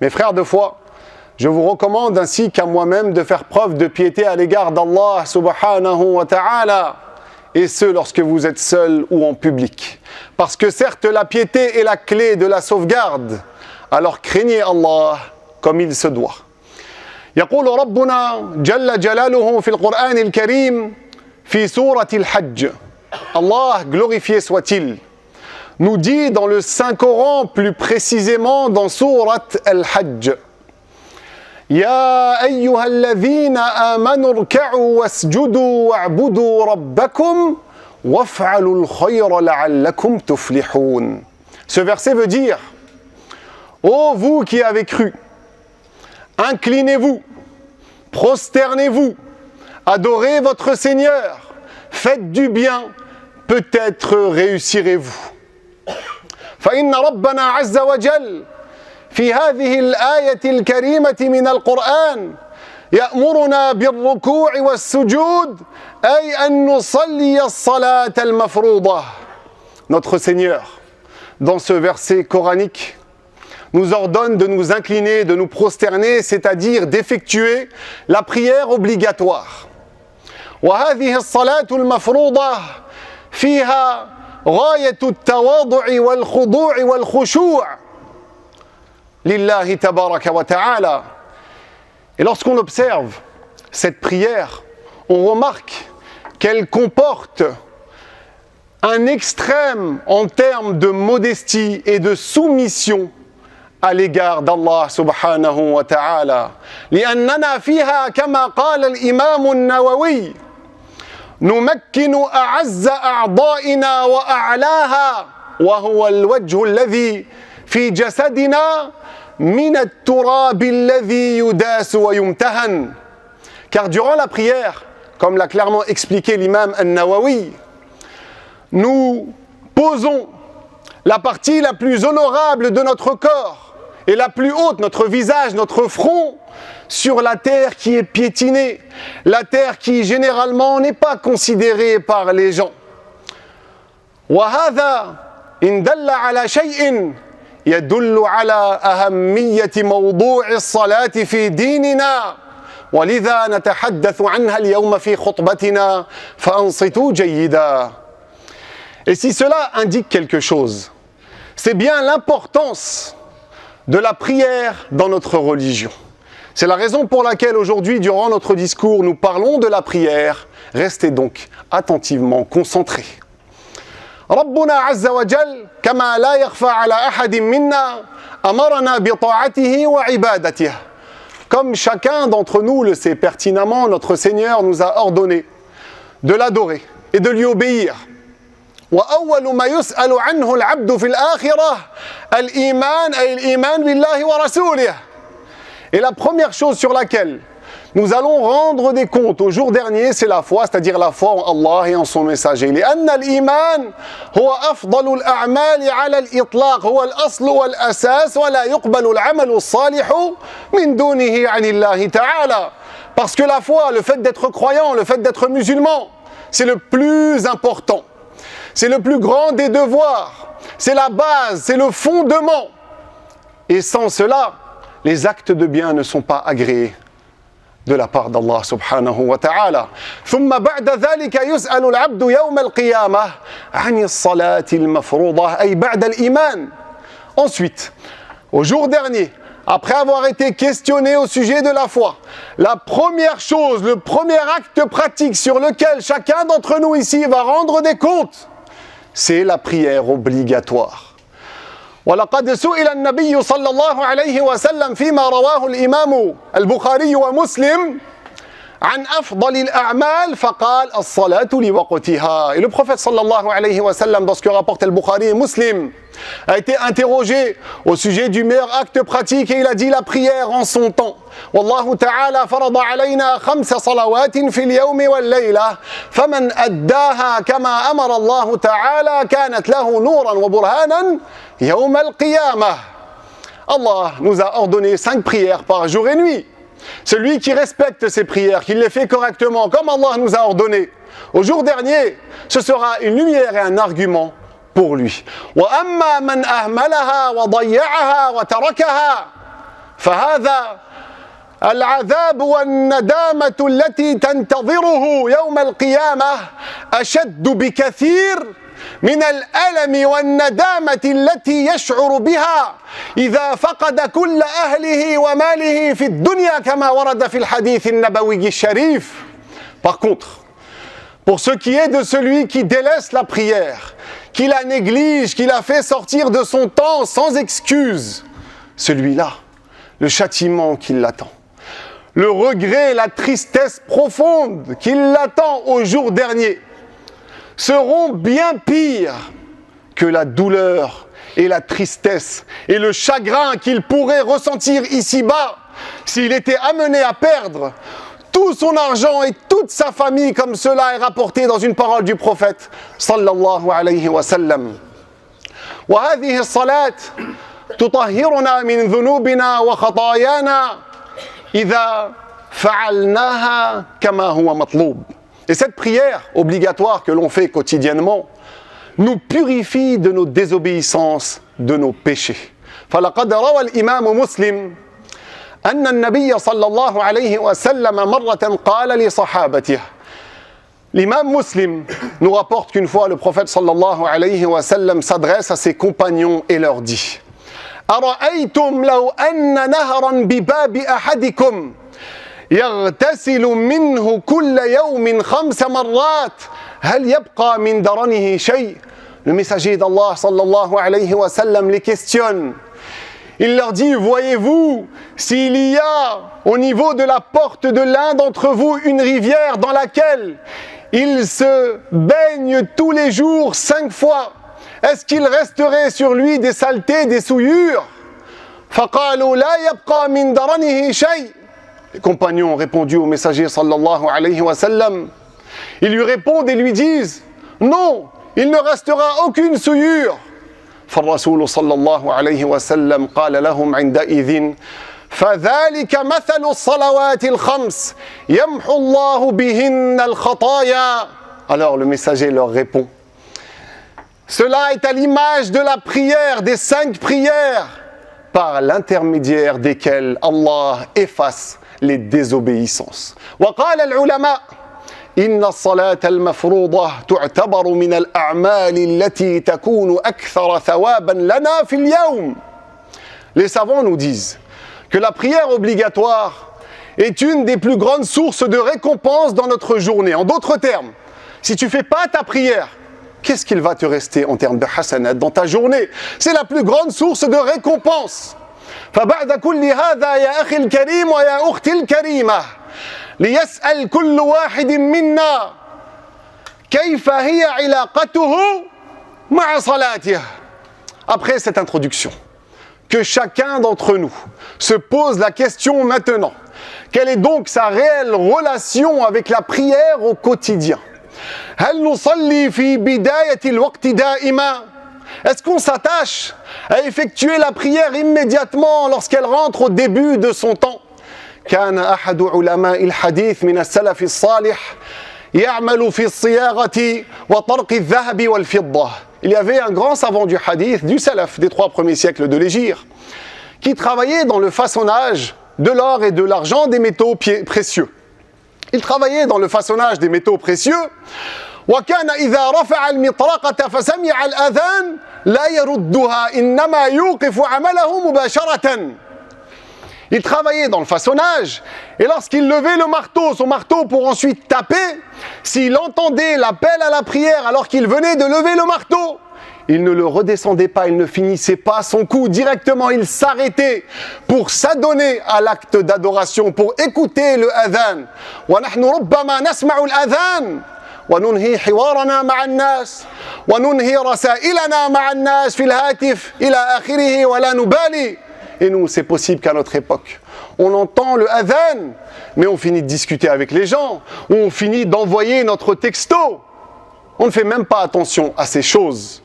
Mes frères de foi, je vous recommande ainsi qu'à moi-même de faire preuve de piété à l'égard d'Allah subhanahu wa ta'ala, et ce lorsque vous êtes seul ou en public. Parce que certes la piété est la clé de la sauvegarde, alors craignez Allah comme il se doit. يقول ربنا جل جلاله في القرآن الكريم في سورة الحج. Allah, glorifié soit-il, nous dit dans le Saint-Coran, plus précisément dans Sourate Al-Hajj: يا أيها الذين آمنوا اركعوا واسجدوا واعبدوا ربكم وافعلوا الخير لعلكم تفلحون. Ce verset veut dire: ô vous qui avez cru, inclinez-vous, prosternez-vous, adorez votre Seigneur, faites du bien, peut-être réussirez-vous. فإن ربنا عز وجل في هذه الآية الكريمة من القرآن يأمرنا بالركوع والسجود أي أن نصلي الصلاة المفروضة. Notre Seigneur, dans ce verset coranique, nous ordonne de nous incliner, de nous prosterner, c'est-à-dire d'effectuer la prière obligatoire. وهذه الصلاة المفروضة فيها غاية التواضع والخضوع والخشوع لله تبارك وتعالى. Et lorsqu'on observe cette prière, on remarque qu'elle comporte un extrême en termes de modestie et de soumission à l'égard d'Allah subhanahu wa ta'ala. لأننا فيها كما قال الإمام النووي نمكن أعز أعضائنا وأعلاها وهو الوجه الذي في جسدنا من التراب الذي يداس ويمتهن. Car durant la prière, comme l'a clairement expliqué l'imam An-Nawawi, nous posons la partie la plus honorable de notre corps et la plus haute, notre visage, notre front, sur la terre qui est piétinée, la terre qui généralement n'est pas considérée par les gens. وهذا إن دل على شيء يدل على أهمية موضوع الصلاة في ديننا ولذا نتحدث عنها اليوم في خطبتنا فأنصتوا جيدا. Et si cela indique quelque chose, c'est bien l'importance de la prière dans notre religion. C'est la raison pour laquelle aujourd'hui, durant notre discours, nous parlons de la prière. Restez donc attentivement concentrés. ربنا عز وجل كما لا يخفى على أحد منا أمرنا بطاعته وعبادته. Comme chacun d'entre nous le sait pertinemment, notre Seigneur nous a ordonné de l'adorer et de lui obéir. وأول ما يسأل عنه العبد في الآخرة الإيمان أي الإيمان بالله ورسوله. Et la première chose sur laquelle nous allons rendre des comptes au jour dernier, c'est la foi, c'est-à-dire la foi en Allah et en son messager. لأن الإيمان هو أفضل الأعمال على الإطلاق هو الأصل والأساس ولا يقبل العمل الصالح من دونه عن الله تعالى. Parce que la foi, le fait d'être croyant, le fait d'être musulman, c'est le plus important. C'est le plus grand des devoirs. C'est la base, c'est le fondement. Et sans cela, les actes de bien ne sont pas agréés de la part d'Allah subhanahu wa ta'ala. ثم بعد ذلك يسأل العبد يوم القيامة عن الصلاة المفروضة أي بعد الإيمان. Ensuite, au jour dernier, après avoir été questionné au sujet de la foi, la première chose, le premier acte pratique sur lequel chacun d'entre nous ici va rendre des comptes, c'est la prière obligatoire. ولقد سئل النبي صلى الله عليه وسلم فيما رواه الإمام البخاري ومسلم عن أفضل الأعمال فقال الصلاة لوقتها. Et le prophète sallallahu alayhi wa sallam, dans ce que rapporte al-Bukhari et Muslim, a été interrogé au sujet du meilleur acte pratique et il a dit la prière en son temps. والله تعالى فرض علينا 5 صلوات في اليوم والليلة فمن أداها كما أمر الله تعالى كانت له نورا وبرهانا يوم القيامة. Allah nous a ordonné 5 prières par jour et nuit. Celui qui respecte ces prières, qui les fait correctement, comme Allah nous a ordonné, au jour dernier, ce sera une lumière et un argument pour lui. وأما من أهملها وضيعها وتركها فهذا العذاب والندامة التي تنتظره يوم القيامة أشد بكثير من الألم والندامة التي يشعر بها إذا فقد كل أهله وماله في الدنيا كما ورد في الحديث النبوي الشريف. Par contre, pour ce qui est de celui qui délaisse la prière, qui la néglige, qui la fait sortir de son temps sans excuse, celui-là, le châtiment qui l'attend, le regret, la tristesse profonde qui l'attend au jour dernier, seront bien pires que la douleur et la tristesse et le chagrin qu'il pourrait ressentir ici-bas s'il était amené à perdre tout son argent et toute sa famille, comme cela est rapporté dans une parole du prophète sallallahu alayhi wa sallam. وهذه الصلاة تطهرنا من ذنوبنا وخطايانا إذا فعلناها كما هو مطلوب. Et cette prière obligatoire que l'on fait quotidiennement nous purifie de nos désobéissances, de nos péchés. فلقد روى الإمام مسلم أن النبي صلى الله عليه وسلم مرة قال لصحابته. L'imam Muslim nous rapporte qu'une fois le prophète sallallahu alayhi wa sallam s'adresse à ses compagnons et leur dit: أرأيتم لو أن نهرا بباب أحدكم يغتسل منه كل يوم 5 مرات هل يبقى من درنه شيء. Le messager d'Allah sallallahu alayhi wa sallam les questionne. Il leur dit: voyez-vous, s'il y a au niveau de la porte de l'un d'entre vous une rivière dans laquelle il se baigne tous les jours 5 fois, est-ce qu'il resterait sur lui des saletés, des souillures? فَقَالُوا لَا يَبْقَى مِنْ دَرَنِهِ شَيْءٍ. Les compagnons ont répondu au messager sallallahu alayhi wa sallam. Ils lui répondent et lui disent: non, il ne restera aucune souillure. فالرسول صلى الله عليه وسلم قال لهم عندئذ فذلك مثل الصلوات الخمس يمحو الله بهن الخطايا. Alors le messager leur répond: cela est à l'image de la prière, des 5 prières par l'intermédiaire desquelles Allah efface les désobéissances. وقال العلماء إن الصلاة المفروضة تعتبر من الأعمال التي تكون أكثر ثوابا لنا في اليوم. Les savants nous disent que la prière obligatoire est une des plus grandes sources de récompense dans notre journée. En d'autres termes, si tu ne fais pas ta prière, qu'est-ce qu'il va te rester en termes de hasanat dans ta journée? C'est la plus grande source de récompense. فبعد كل هذا يا أخي الكريم ويا أختي الكريمة ليسأل كل واحد منا كيف هي علاقته مع صلاته. Après cette introduction, que chacun d'entre nous se pose la question maintenant: quelle est donc sa réelle relation avec la prière au quotidien? هل نصلي في بداية الوقت دائما؟ Est-ce qu'on s'attache à effectuer la prière immédiatement lorsqu'elle rentre au début de son temps? كان أحد علماء الحديث من السلف الصالح يعمل في الصياغة وطرق الذهب والفضة. Il y avait un grand savant du hadith, du salaf, des 3 premiers siècles de l'Hégire, qui travaillait dans le façonnage de l'or et de l'argent, des métaux précieux. Il travaillait dans le façonnage des métaux précieux. وكان إذا رفع المطرقة فسمع الأذان لا يردها إنما يوقف عمله مباشرة. Il travaillait dans le façonnage, et lorsqu'il levait le marteau, son marteau pour ensuite taper, s'il entendait l'appel à la prière alors qu'il venait de lever le marteau, il ne le redescendait pas, il ne finissait pas son coup directement, il s'arrêtait pour s'adonner à l'acte d'adoration, pour écouter le adhan. وَنَحْنُ رُبَّمَا نَسْمَعُ الْأَذَانِ وننهي حوارنا مع الناس وننهي رسائلنا مع الناس في الهاتف إلى آخره ولا نبالي. Et nous, c'est possible qu'à notre époque, on entend le adhan, mais on finit de discuter avec les gens, ou on finit d'envoyer notre texto. On ne fait même pas attention à ces choses.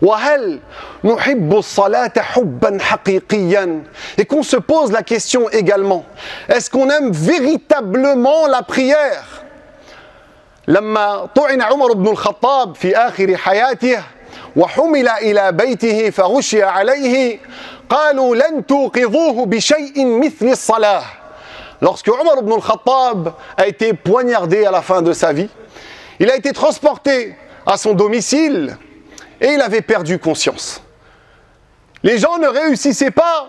وهل نحب الصلاة حبا حقيقيا. Et qu'on se pose la question également: est-ce qu'on aime véritablement la prière? لما طعن عمر بن الخطاب في آخر حياته وحمل إلى بيته فغشي عليه قالوا لن توقظوه بشيء مثل الصلاة. Lorsque Omar ibn al-Khattab a été poignardé à la fin de sa vie, il a été transporté à son domicile et il avait perdu conscience. Les gens ne réussissaient pas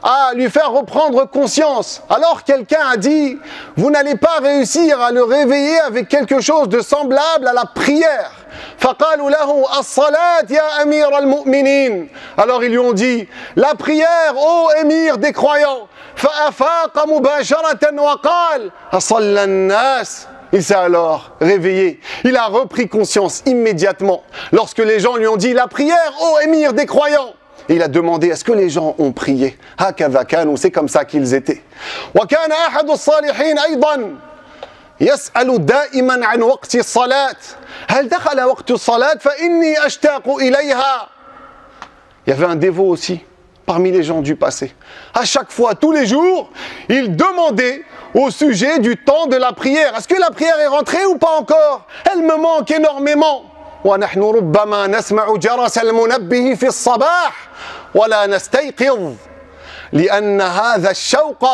à lui faire reprendre conscience. Alors quelqu'un a dit, vous n'allez pas réussir à le réveiller avec quelque chose de semblable à la prière. فقالوا له الصلاة يا أمير المؤمنين. Alors ils lui ont dit, la prière, ô émir des croyants. فأفاق مباشرة وقال أصلى الناس. Il s'est alors réveillé. Il a repris conscience immédiatement. Lorsque les gens lui ont dit, la prière, ô émir des croyants. Et il a demandé, est-ce que les gens ont prié? هكذا كانوا, c'est comme ça qu'ils étaient. وكان أحد الصالحين أيضا يسأل دائما عن وقت الصلاة. هل دخل وقت الصلاة فإني أشتاق إليها. Il y avait un dévot aussi parmi les gens du passé. À chaque fois, tous les jours, il demandait au sujet du temps de la prière. Est-ce que la prière est rentrée ou pas encore? Elle me manque énormément. ونحن ربما نسمع جرس المنبه في الصباح ولا نستيقظ لأن هذا الشوق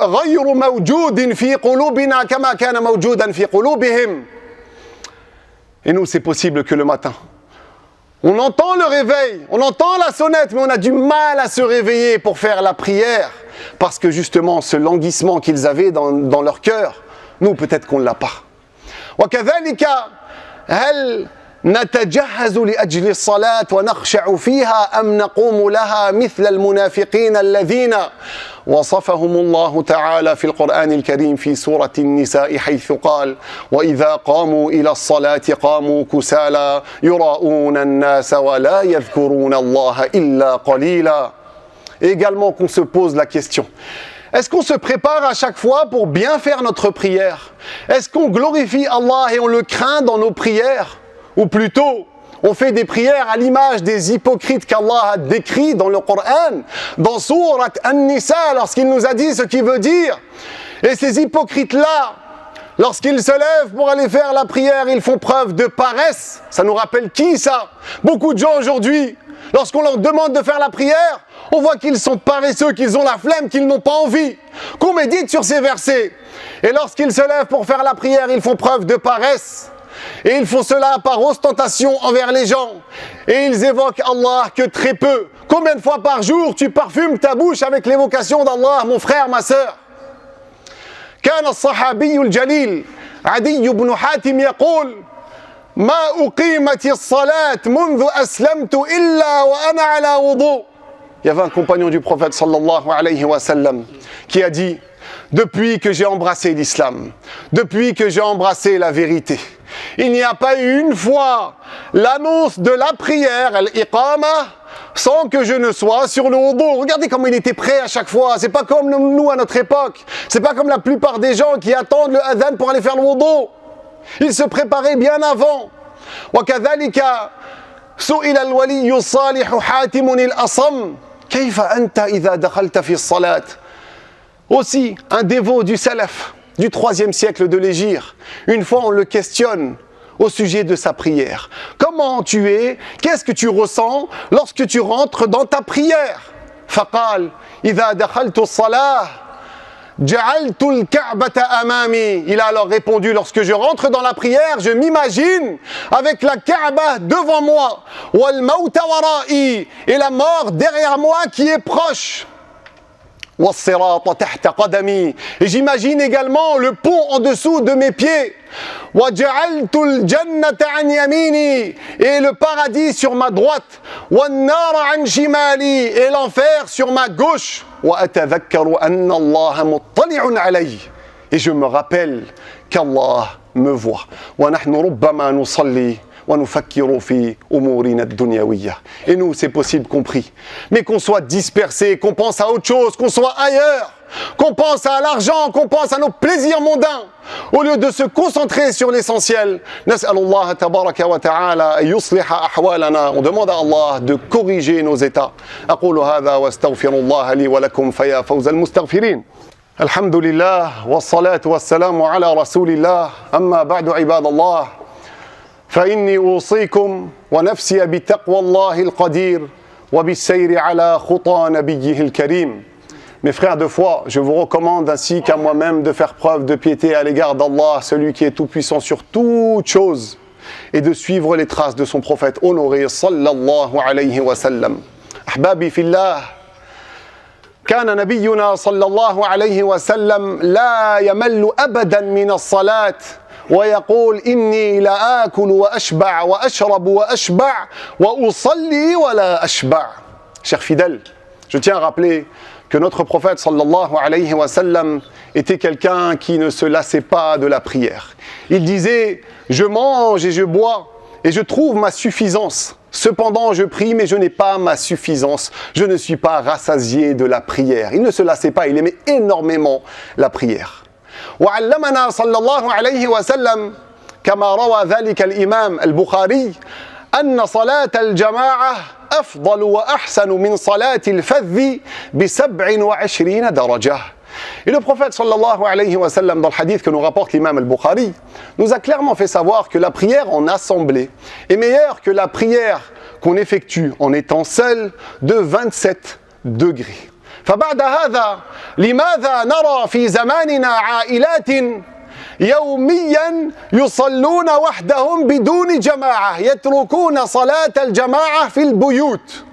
غير موجود في قلوبنا كما كان موجودا في قلوبهم. Et nous, c'est possible que le matin, on entend le réveil, on entend la sonnette, mais on a du mal à se réveiller pour faire la prière, parce que justement, ce languissement qu'ils avaient dans leur cœur, nous, peut-être qu'on ne l'a pas. وكذلك هل نتجهز لأجل الصلاة ونخشع فيها أم نقوم لها مثل المنافقين الذين وصفهم الله تعالى في القرآن الكريم في سورة النساء حيث قال وإذا قاموا إلى الصلاة قاموا كسالى يراءون الناس ولا يذكرون الله إلا قليلا. Également qu'on se pose la question. Est-ce qu'on se prépare à chaque fois pour bien faire notre prière? Est-ce qu'on glorifie Allah et on le craint dans nos prières? Ou plutôt, on fait des prières à l'image des hypocrites qu'Allah a décrits dans le Coran, dans Surat An-Nisa, lorsqu'il nous a dit ce qu'il veut dire. Et ces hypocrites-là, lorsqu'ils se lèvent pour aller faire la prière, ils font preuve de paresse. Ça nous rappelle qui ça? Beaucoup de gens aujourd'hui, lorsqu'on leur demande de faire la prière, on voit qu'ils sont paresseux, qu'ils ont la flemme, qu'ils n'ont pas envie. Qu'on médite sur ces versets. Et lorsqu'ils se lèvent pour faire la prière, ils font preuve de paresse. Et ils font cela par ostentation envers les gens. Et ils évoquent Allah que très peu. Combien de fois par jour tu parfumes ta bouche avec l'évocation d'Allah, mon frère, ma sœur? كان الصحابي الجليل عدي بن حاتم يقول ما أقيمت الصلاة منذ أسلمت إلا وأنا على وضوء. Il y avait un compagnon du prophète sallallahu alayhi wa sallam qui a dit, depuis que j'ai embrassé l'islam, depuis que j'ai embrassé la vérité, il n'y a pas eu une fois l'annonce de la prière, al-iqama, sans que je ne sois sur le wudu. Regardez comment il était prêt à chaque fois. C'est pas comme nous à notre époque. C'est pas comme la plupart des gens qui attendent le adhan pour aller faire le wudu. Il se préparait bien avant. وكذلك سئل الولي الصالح حاتم الأصم كيف أنت إذا دخلت في الصلاة. Aussi, un dévot du Salaf, du 3e siècle de l'Hégire, une fois on le questionne au sujet de sa prière. Comment tu es? Qu'est-ce que tu ressens lorsque tu rentres dans ta prière? فقال إذا دخلت الصلاة جعلت الكعبة أمامي. Il a alors répondu, lorsque je rentre dans la prière, je m'imagine avec la Kaaba devant moi, والموت ورائي, et la mort derrière moi qui est proche. والصراط تحت قدمي, et j'imagine également le pont en dessous de mes pieds. وجعلت الجنة عن يميني, et le paradis sur ma droite. والنار عن شمالي, et l'enfer sur ma gauche. وأتذكر أن الله مطلع علي, et je me rappelle qu'Allah me voit. ونحن ربما نصلي ونفكر في أمورنا الدنيوية. Et nous, c'est possible qu'on prie, mais qu'on soit dispersé, qu'on pense à autre chose, qu'on soit ailleurs, qu'on pense à l'argent, qu'on pense à nos plaisirs mondains, au lieu de se concentrer sur l'essentiel. نسأل الله تبارك وتعالى أن يصلح أحوالنا. On demande à Allah de corriger nos états. أقول هذا واستغفر الله لي ولكم فيا فوز المستغفرين. الحمد لله والصلاة والسلام على رسول الله. أما بعد عباد الله فإني أوصيكم ونفسي بتقوى الله القدير وبالسير على خطى نبيه الكريم. Mes frères de foi, je vous recommande ainsi qu'à moi-même de faire preuve de piété à l'égard d'Allah, celui qui est tout-puissant sur toute chose, et de suivre les traces de son prophète honoré, sallallahu alayhi wa sallam. Ahbabi fillah, كان نبينا صلى الله عليه وسلم لا يمل أبدا من الصلاة ويقول إني لآكل وأشبع وأشرب وأشبع وأصلي ولا أشبع. Chers fidèles, je tiens à rappeler que notre prophète sallallahu alayhi wa sallam était quelqu'un qui ne se lassait pas de la prière. Il disait « Je mange et je bois et je trouve ma suffisance. Cependant, je prie, mais je n'ai pas ma suffisance. Je ne suis pas rassasié de la prière. » Il ne se lassait pas, il aimait énormément la prière. وعلمنا صلى الله عليه وسلم كما روى ذلك الإمام البخاري أن صلاة الجماعة أفضل وأحسن من صلاة الفذ ب27 درجة. Et le prophète sallallahu alayhi wa sallam, dans le hadith que nous rapporte l'imam al-Bukhari, nous a clairement fait savoir que la prière en assemblée est meilleure que la prière qu'on effectue en étant seul de 27 degrés. فبعد هذا لماذا نرى في زماننا عائلات يوميا يصلون وحدهم بدون جماعة يتركون صلاة الجماعة في البيوت.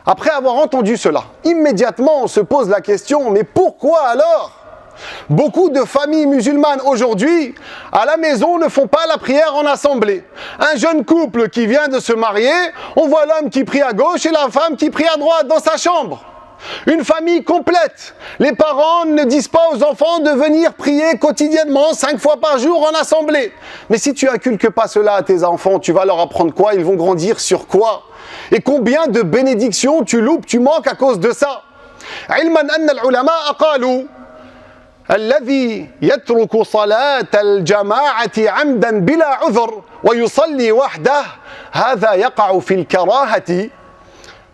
Après avoir entendu cela, immédiatement on se pose la question, mais pourquoi alors beaucoup de familles musulmanes aujourd'hui, à la maison, ne font pas la prière en assemblée? Un jeune couple qui vient de se marier, on voit l'homme qui prie à gauche et la femme qui prie à droite dans sa chambre. Une famille complète. Les parents ne disent pas aux enfants de venir prier quotidiennement 5 fois par jour en assemblée. Mais si tu inculques pas cela à tes enfants, tu vas leur apprendre quoi? Ils vont grandir sur quoi? Et combien de bénédictions tu loupes, tu manques à cause de ça? علما أن العلماء قالوا الذي يترك صلاة الجماعة عمدا بلا عذر ويصلي وحده هذا يقع في الكراهة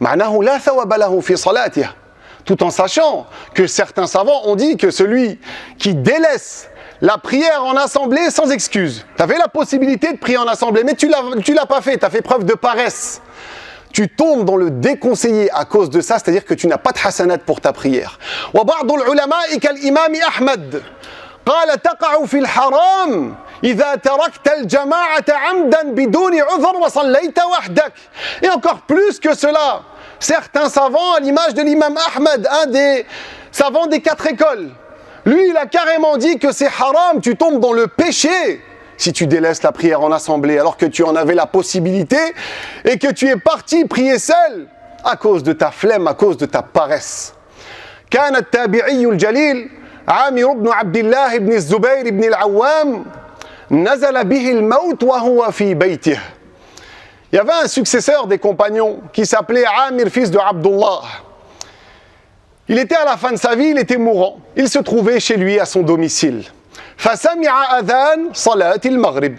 معناه لا ثواب له في صلاته. Tout en sachant que certains savants ont dit que celui qui délaisse la prière en assemblée sans excuse, tu avais la possibilité de prier en assemblée, mais tu l'as pas fait, tu as fait preuve de paresse. Tu tombes dans le déconseillé à cause de ça, c'est-à-dire que tu n'as pas de hasanat pour ta prière. وبعض العلماء كالإمام أحمد قال تقع في الحرام إذا تركت الجماعة عمدا بدون عذر وصليت وحدك. Et encore plus que cela, certains savants, à l'image de l'imam Ahmed, un des savants des 4 écoles, lui il a carrément dit que c'est haram, tu tombes dans le péché si tu délaisses la prière en assemblée alors que tu en avais la possibilité et que tu es parti prier seul à cause de ta flemme, à cause de ta paresse. كان التابعي الجليل عامر بن عبد الله بن الزبير بن العوام نزل به الموت وهو في بيته. Il y avait un successeur des compagnons qui s'appelait Amir, fils de Abdullah. Il était à la fin de sa vie, il était mourant. Il se trouvait chez lui à son domicile. فسمع أذان صلاة المغرب.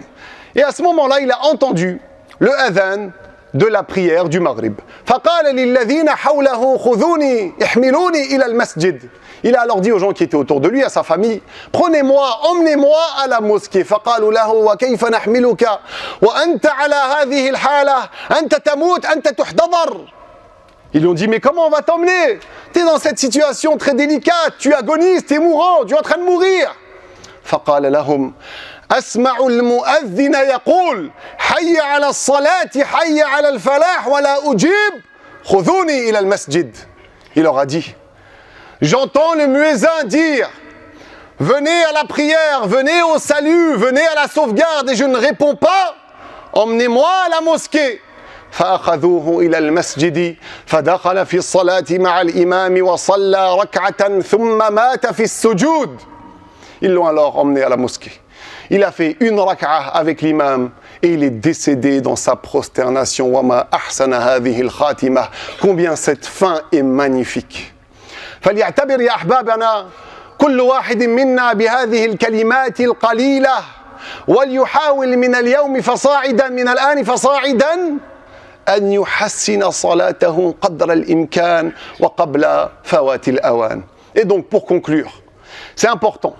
Et à ce moment-là, il a entendu le adhan de la prière du Maghrib. فقال للذين حوله خذوني احملوني إلى المسجد. Il a alors dit aux gens qui étaient autour de lui, à sa famille, prenez-moi, emmenez-moi à la mosquée. فقالوا له وكيف نحملك وأنت على هذه الحالة أنت تموت أنت تحتضر. Ils lui ont dit, mais comment on va t'emmener? Tu es dans cette situation très délicate, tu agonises, tu es mourant, tu es en train de mourir. فقال لهم أسمع المؤذن يقول حي على الصلاة حي على الفلاح ولا أجيب خذوني إلى المسجد. Il leur a dit, j'entends le muezzin dire venez à la prière, venez au salut, venez à la sauvegarde et je ne réponds pas, emmenez-moi à la mosquée. فأخذوه إلى المسجد فدخل في الصلاة مع الإمام وصلى ركعة ثم مات في السجود. Ils l'ont alors emmené à la mosquée. Il a fait une rak'ah avec l'imam et il est décédé dans sa prosternation. وَمَا أَحْسَنَ هَذِهِ الْخَاتِمَةِ. Combien cette fin est magnifique. فليعتبر يا أحبابنا كل واحد منا بهذه الكلمات القليلة وليحاول من اليوم فصاعدا من الآن فصاعدا أن يحسن صلاته قدر الإمكان وقبل فوات الأوان. Et donc pour conclure, c'est important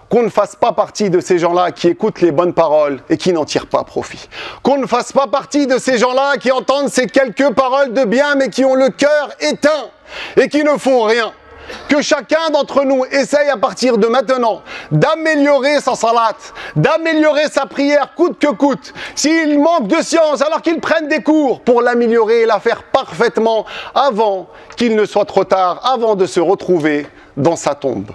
qu'on ne fasse pas partie de ces gens-là qui écoutent les bonnes paroles et qui n'en tirent pas profit. Qu'on ne fasse pas partie de ces gens-là qui entendent ces quelques paroles de bien mais qui ont le cœur éteint et qui ne font rien. Que chacun d'entre nous essaye à partir de maintenant d'améliorer sa salat, d'améliorer sa prière coûte que coûte. S'il manque de science, alors qu'il prenne des cours pour l'améliorer et la faire parfaitement avant qu'il ne soit trop tard, avant de se retrouver dans sa tombe.